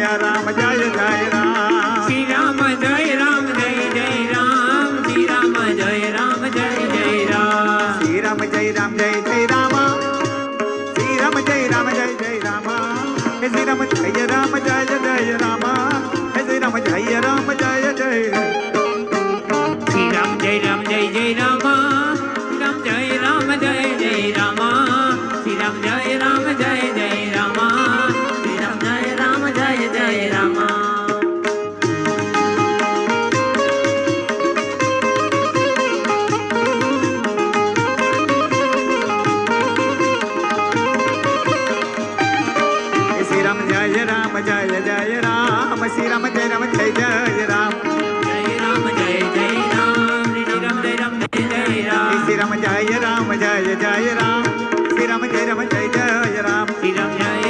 જય રામ જય જય રામ શ્રી રામ જય રામ જય જય રામ શ્રી રામ જય રામ જય જય રામ શ્રી રામ જય રામ જય જય રામ શ્રી રામ જય રામ જય જય રામ હે શ્રી રામ જય રામ જય જય રામ હે શ્રી રામ જય રામ જય જય શ્રી રામ જય રામ જય જય રામ શ્રી રામ જય રામ જય જય રામ શ્રી રામ જય રામ જય જય રામ શ્રી રામ જય રામ જય જય રામ શ્રી રામ જય રામ જય જય રામ શ્રી રામ જય